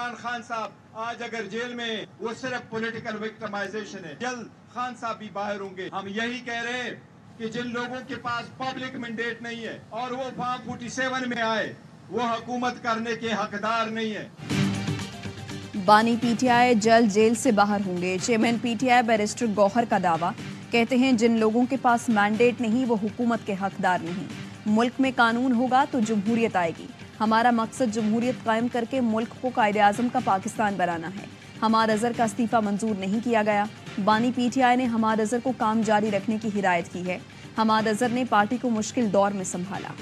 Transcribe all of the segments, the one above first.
इमरान खान साहब आज अगर जेल में, वो सिर्फ पॉलिटिकल विक्टिमाइजेशन है। जल्द खान साहब भी बाहर होंगे। हम यही कह रहे हैं कि जिन लोगों के पास पब्लिक मैंडेट नहीं है और वो फॉर्म 47 में आए, वो हुकूमत करने के हकदार नहीं है। बानी पीटीआई जल्द जेल से बाहर होंगे। चेयरमैन पीटीआई बैरिस्टर गौहर का दावा। कहते हैं जिन लोगों के पास मैंडेट नहीं वो हुकूमत के हकदार नहीं। मुल्क में कानून होगा तो जमहूरियत आएगी। हमारा मकसद जमहूरियत कायम करके मुल्क को कायदे-आज़म का पाकिस्तान बनाना है। हमाद अजहर का इस्तीफा मंजूर नहीं किया गया। बानी पीटीआई ने हमाद अजहर को काम जारी रखने की हिदायत की है। हमाद अजहर ने पार्टी को मुश्किल दौर में संभाला।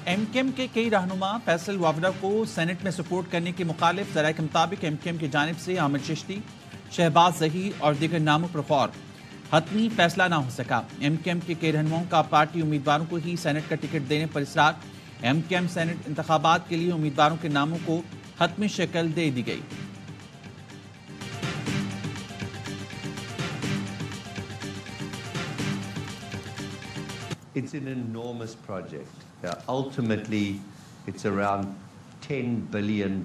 एमकेएम के कई रहनुमा फैसल वावड़ा को सेनेट में सपोर्ट करने के मुखालिफ। ज़राए के मुताबिक एमकेएम की जानिब से आमिर चिश्ती, शहबाज ज़हीर और दीगर नामों पर गौर। हतमी फैसला ना हो सका। एमकेएम के कई रहनुमाओं का पार्टी उम्मीदवारों को ही सेनेट का टिकट देने पर इसरार। एमकेएम सेनेट इंतखाबात के लिए उम्मीदवारों के नामों को हतमी शक्ल दे दी गई। It's an enormous project. Ultimately, it's around $10 billion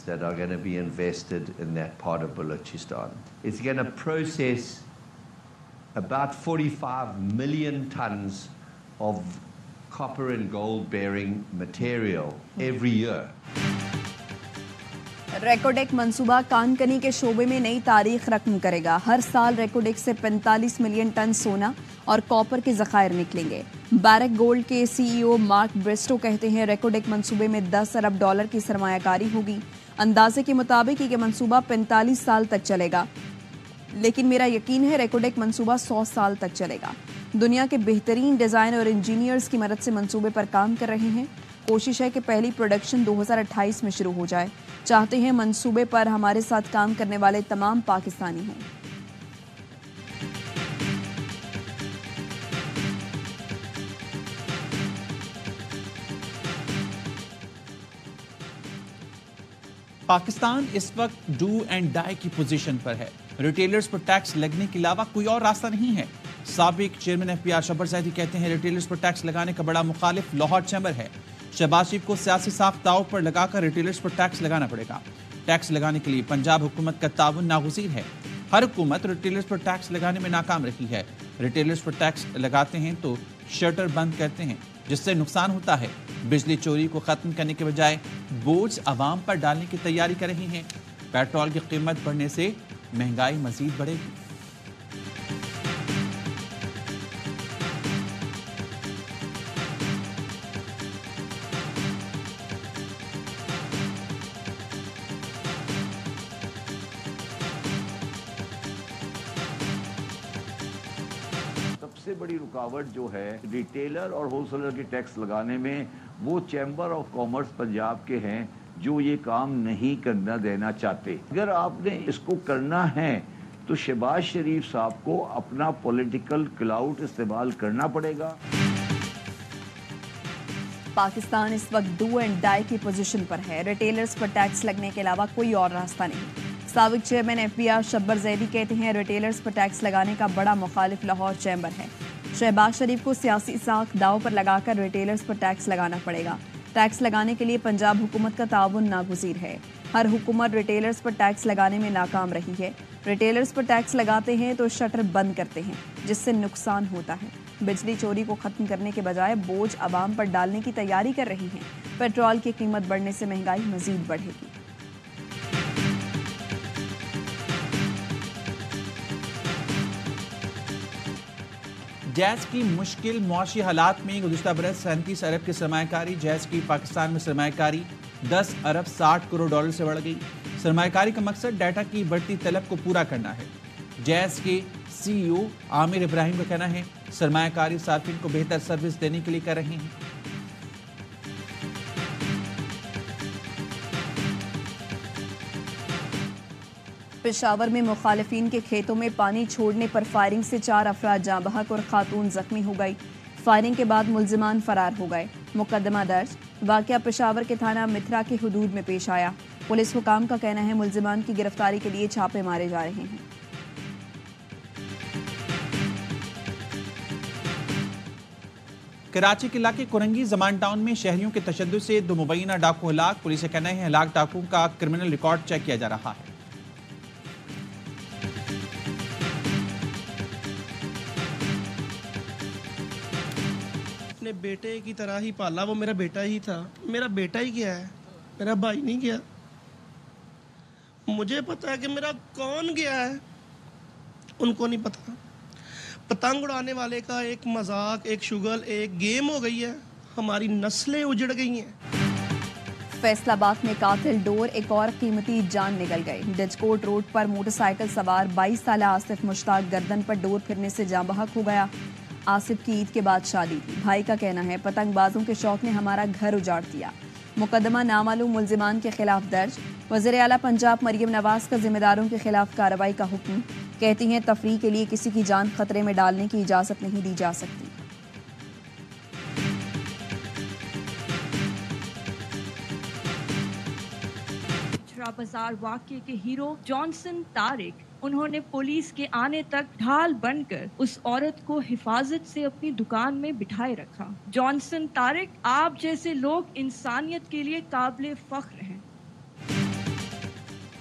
that are going to be invested in that part of Balochistan. It's going to process about 45 million tons of copper and gold bearing material every year. Reko Diq मंसूबा कानकनी के शोबे में नई तारीख रकम करेगा। हर साल रेकोडेक से 45 मिलियन टन सोना और कॉपर के ज़खायर निकलेंगे। बैरक गोल्ड के सीईओ मार्क ब्रिस्टो कहते हैं रेकोडेक मंसूबे में $10 अरब की सरमायाकारी होगी। अंदाजे के मुताबिक ये मंसूबा 45 साल तक चलेगा, लेकिन मेरा यकीन है रेकोडेक मंसूबा 100 साल तक चलेगा। दुनिया के बेहतरीन डिज़ाइन और इंजीनियर्स की मदद से मंसूबे पर काम कर रहे हैं। कोशिश है कि पहली प्रोडक्शन 2028 में शुरू हो जाए। चाहते हैं मंसूबे पर हमारे साथ काम करने वाले तमाम पाकिस्तानी हों। पाकिस्तान इस वक्त डू एंड डाई की पोजीशन पर है। रिटेलर्स पर टैक्स लगने के अलावा कोई और रास्ता नहीं है। साबिक चेयरमैन एफपीआर शब्बर ज़ैदी कहते हैं रिटेलर्स पर टैक्स लगाने का बड़ा मुखालिफ लाहौर चैम्बर है। शहबाज शरीफ को सियासी साख दाव पर लगाकर रिटेलर्स पर टैक्स लगाना पड़ेगा। टैक्स लगाने के लिए पंजाब हुकूमत का ताउन नागुज़ीर है। हर हुकूमत रिटेलर्स पर टैक्स लगाने में नाकाम रही है। रिटेलर्स पर टैक्स लगाते हैं तो शटर बंद करते हैं, जिससे नुकसान होता है। बिजली चोरी को खत्म करने के बजाय बोझ आवाम पर डालने की तैयारी कर रही हैं। पेट्रोल की कीमत बढ़ने से महंगाई मजीद बढ़ेगी। सबसे बड़ी रुकावट जो है रिटेलर और होलसेलर के टैक्स लगाने में, वो चैम्बर ऑफ कॉमर्स पंजाब के हैं जो ये काम नहीं करना देना चाहते। अगर आपने इसको करना है तो शहबाज शरीफ साहब को अपना पॉलिटिकल क्लाउड इस्तेमाल करना पड़ेगा। पाकिस्तान इस वक्त डू एंड डाई की पोजीशन पर है। रिटेलर्स पर टैक्स लगने के अलावा कोई और रास्ता नहीं। साबिक चेयरमैन एफपीआर शब्बर ज़ैदी कहते हैं रिटेलर्स पर टैक्स लगाने का बड़ा मुखालिफ लाहौर चैम्बर है। शहबाज शरीफ को सियासी साख दाव पर लगाकर रिटेलर्स पर टैक्स लगाना पड़ेगा। टैक्स लगाने के लिए पंजाब हुकूमत का ताउन नागुज़ीर है। हर हुकूमत रिटेलर्स पर टैक्स लगाने में नाकाम रही है। रिटेलर्स पर टैक्स लगाते हैं तो शटर बंद करते हैं, जिससे नुकसान होता है। बिजली चोरी को खत्म करने के बजाय बोझ आवाम पर डालने की तैयारी कर रही हैं। पेट्रोल की कीमत बढ़ने से महंगाई मजीद बढ़ेगी। जैज़ की मुश्किल मुआशी हालात में गुज़िश्ता बरस 37 अरब की सरमायाकारी। जैज़ की पाकिस्तान में सरमायाकारी 10 अरब 60 करोड़ डॉलर से बढ़ गई। सरमायाकारी का मकसद डाटा की बढ़ती तलब को पूरा करना है। जैज़ के सीईओ आमिर इब्राहिम का कहना है सरमायाकारी सार्फिन को बेहतर सर्विस देने के लिए कर रहे हैं। पेशावर में मुखालिफिन के खेतों में पानी छोड़ने पर फायरिंग से 4 अफराद जाँ बहक और खातून जख्मी हो गई। फायरिंग के बाद मुलजिमान फरार हो गए। मुकदमा दर्ज। वाक़या पेशावर के थाना मित्रा के हुदूद में पेश आया। पुलिस हुकाम का कहना है मुल्जिमान की गिरफ्तारी के लिए छापे मारे जा रहे हैं। कराची के इलाके कुरंगी जमान टाउन में शहरियों के तशद्दुद से 2 मुबैना डाकू हलाक। पुलिस का कहना है हलाक डाकुओं का क्रिमिनल रिकॉर्ड चेक किया जा रहा है। अपने बेटे की तरह ही पाला, वो मेरा बेटा ही था। मेरा बेटा ही गया है, मेरा भाई नहीं गया। मुझे पता है कि मेरा कौन गया है, उनको नहीं पता। पतंग उड़ाने वाले का एक मजाक, एक शुगल, एक गेम हो गई है। हमारी नस्लें उजड़ गई हैं। फैसलाबाद में कातिल डोर, एक और कीमती जान निकल गई। डिजकोट रोड पर मोटरसाइकिल सवार 22 साल आसिफ मुश्ताक गर्दन पर डोर फिरने से जाँ बहक हो गया। आसिफ की ईद के बाद शादी थी। भाई का कहना है पतंगबाजों के शौक ने हमारा घर उजाड़ दिया। मुकदमा नामालूम मुल्जिमान के खिलाफ दर्ज। वज़ीर आला पंजाब मरियम नवाज का जिम्मेदारों के खिलाफ कार्रवाई का हुक्म। कहती हैं तफरीह के लिए किसी की जान खतरे में डालने की इजाजत नहीं दी जा सकती। बाजार वाक़ये के हीरो जॉनसन तारिक, उन्होंने पुलिस के आने तक ढाल बनकर उस औरत को हिफाजत से अपनी दुकान में बिठाए रखा। जॉनसन तारिक, आप जैसे लोग इंसानियत के लिए काबिल फख्र हैं।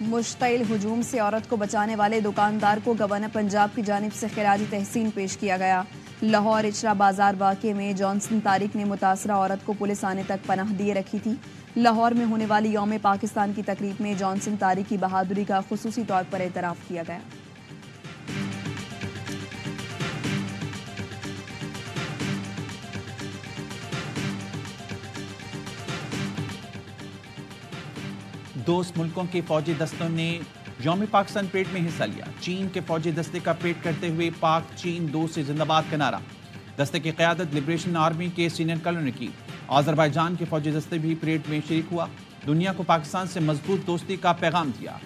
मुश्तइल हुजूम से औरत को बचाने वाले दुकानदार को गवर्नर पंजाब की जानिब से खिराजी तहसीन पेश किया गया। लाहौर इचरा बाजार वाक़ये में जॉनसन तारिक ने मुतासरा औरत को पुलिस आने तक पनाह दिए रखी थी। लाहौर में होने वाली यौम पाकिस्तान की तकरीब में जॉनसन तारिक की बहादुरी का खुसूसी तौर पर एतराफ़ किया गया। दोस्त मुल्कों के फौजी दस्तों ने यौम पाकिस्तान परेड में हिस्सा लिया। चीन के फौजी दस्ते का परेड करते हुए पाक चीन दोस्त से जिंदाबाद का नारा। दस्ते की क़यादत लिबरेशन आर्मी के सीनियर कर्नल ने की। आज़रबाईजान के फौजी दस्ते भी परेड में शरीक हुआ। दुनिया को पाकिस्तान से मजबूत दोस्ती का पैगाम दिया।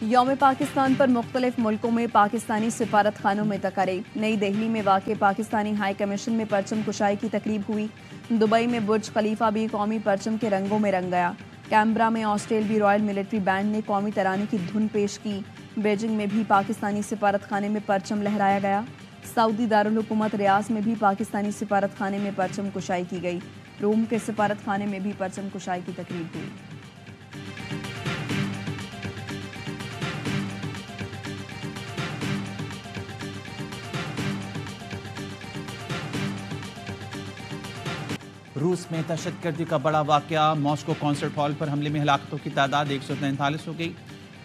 यौम पाकिस्तान पर मुख्तलिफ मुल्कों में पाकिस्तानी सिफारत खानों में तकरीब। नई दिल्ली में वाक़ पाकिस्तानी हाई कमीशन में परचम कुशाई की तकरीब हुई। दुबई में बुर्ज खलीफा भी कौमी परचम के रंगों में रंग गया। कैमरा में ऑस्ट्रेलियाई रॉयल मिलिट्री बैंड ने कौमी तराने की धुन पेश की। बीजिंग में भी पाकिस्तानी सिफारत खाने में परचम लहराया गया। सऊदी दारुल हुकूमत रियाज में भी पाकिस्तानी सिफारत खाने में परचम कुशाई की गई। रोम के सिफारत खाने में भी परचम कुशाई की तकरीब हुई। रूस में दहशतगर्दी का बड़ा वाकया। मॉस्को कॉन्सर्ट हॉल पर हमले में हलाकतों की तादाद 143 हो गई।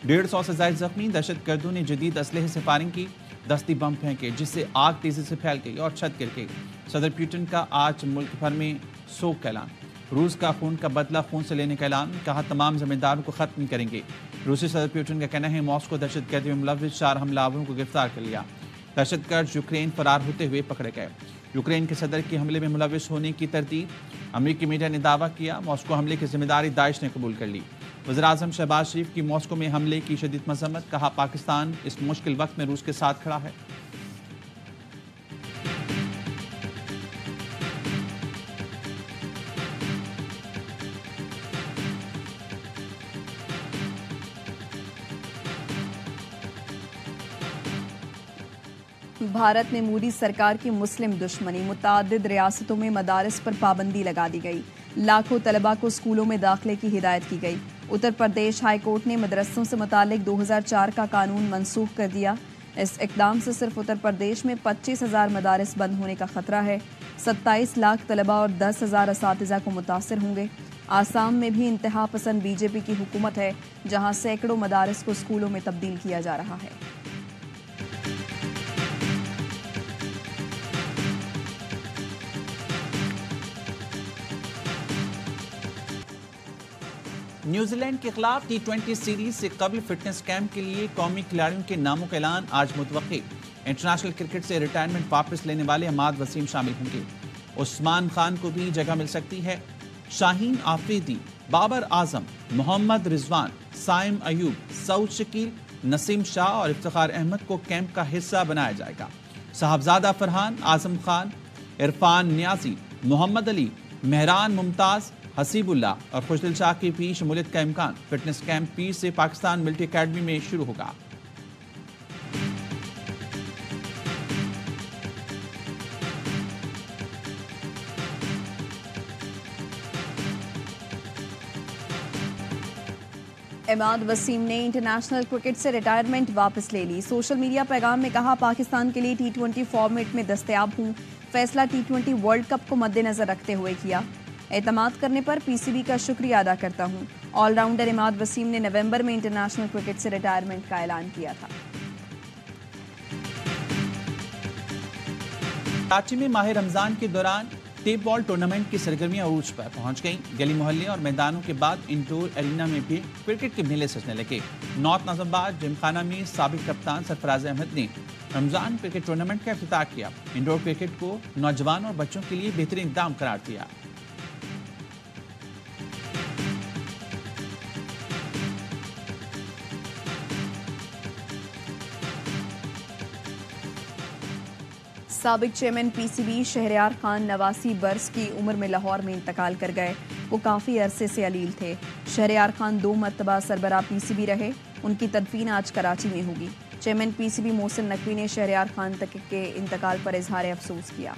150 से ज्यादा जख्मी। दहशतगर्दों ने जदीद असलहे से फायरिंग की, दस्ती बम फेंके, जिससे आग तेजी से फैल गई और छत गिर गई। सदर पुतिन का आज मुल्क भर में शोक का ऐलान। रूस का खून का बदला खून से लेने का ऐलान। कहा तमाम जिम्मेदारों को खत्म करेंगे। रूसी सदर पुतिन का कहना है मॉस्को दहशतगर्दी में मुलव्विस 4 हमलावरों को गिरफ्तार कर लिया। दहशतगर्द यूक्रेन फरार होते हुए पकड़े गए। यूक्रेन के सदर के हमले में मुलव्विस होने की तरदीद। अमेरिकी मीडिया ने दावा किया मॉस्को हमले की जिम्मेदारी दाइश ने कबूल कर ली। वज़ीर-ए-आज़म शहबाज शरीफ की मॉस्को में हमले की शदीद मजम्मत। कहा पाकिस्तान इस मुश्किल वक्त में रूस के साथ खड़ा है। भारत में मोदी सरकार की मुस्लिम दुश्मनी। मुतादिद रियासतों में मदारिस पर पाबंदी लगा दी गई। लाखों तलबा को स्कूलों में दाखिले की हिदायत की गई। उत्तर प्रदेश हाई कोर्ट ने मदरसों से मुतालिक 2004 का कानून मनसूख कर दिया। इस इकदाम से सिर्फ उत्तर प्रदेश में 25,000 मदारिस बंद होने का खतरा है। 27 लाख तलबा और 10,000 असातिज़ा को मुतासर होंगे। आसाम में भी इंतहा पसंद बीजेपी की हुकूमत है, जहां सैकड़ों मदारिस को स्कूलों में तब्दील किया जा रहा है। न्यूजीलैंड के खिलाफ T20 सीरीज से कबल फिटनेस कैंप के लिए कौमी खिलाड़ियों के नामों का ऐलान आज मुतवक्की। इंटरनेशनल क्रिकेट से रिटायरमेंट वापस लेने वाले हमाद वसीम शामिल होंगे। उस्मान खान को भी जगह मिल सकती है। शाहीन आफरीदी, बाबर आजम, मोहम्मद रिजवान, साइम अयूब, सऊद शकील, नसीम शाह और इफ्तिखार अहमद को कैंप का हिस्सा बनाया जाएगा। साहबजादा फरहान, आजम खान, इरफान नियाजी, मोहम्मद अली, मेहरान मुमताज, हसीबुल्ला और खुशदिल शाह की भी शमूलियत का इम्कान। फिटनेस कैंप 20 से पाकिस्तान मिलिट्री अकेडमी में शुरू होगा। इमाद वसीम ने इंटरनेशनल क्रिकेट से रिटायरमेंट वापस ले ली। सोशल मीडिया पैगाम में कहा, पाकिस्तान के लिए T20 फॉर्मेट में दस्तयाब हूं। फैसला T20 वर्ल्ड कप को मद्देनजर रखते हुए किया। एतमाद करने पर PCB का शुक्रिया अदा करता हूं। ऑलराउंडर इमाद वसीम ने नवंबर में इंटरनेशनल क्रिकेट से रिटायरमेंट का ऐलान किया था। कराची में माह रमजान के दौरान टेप बॉल टूर्नामेंट की सरगर्मियां उरूज पर पहुंच गईं। गली मोहल्ले और मैदानों के बाद इंडोर एरिना में भी क्रिकेट के मेले सजने लगे। नॉर्थ नाज़िमाबाद जिमखाना में साबिक कप्तान सरफराज अहमद ने रमजान क्रिकेट टूर्नामेंट का इफ्तिताह किया। इंडोर क्रिकेट को नौजवान और बच्चों के लिए बेहतरीन इक़दाम करार दिया। साबिक चेयरमैन PCB शहरयार खान 89 बरस की उम्र में लाहौर में इंतकाल कर गए। वो काफ़ी अरसे से अलील थे। शहरयार खान 2 मरतबा सरबराह PCB रहे। उनकी तदफीन आज कराची में होगी। चेयरमैन PCB मोहसिन नकवी ने शहरयार खान तक के इंतकाल पर इजहार अफसोस किया।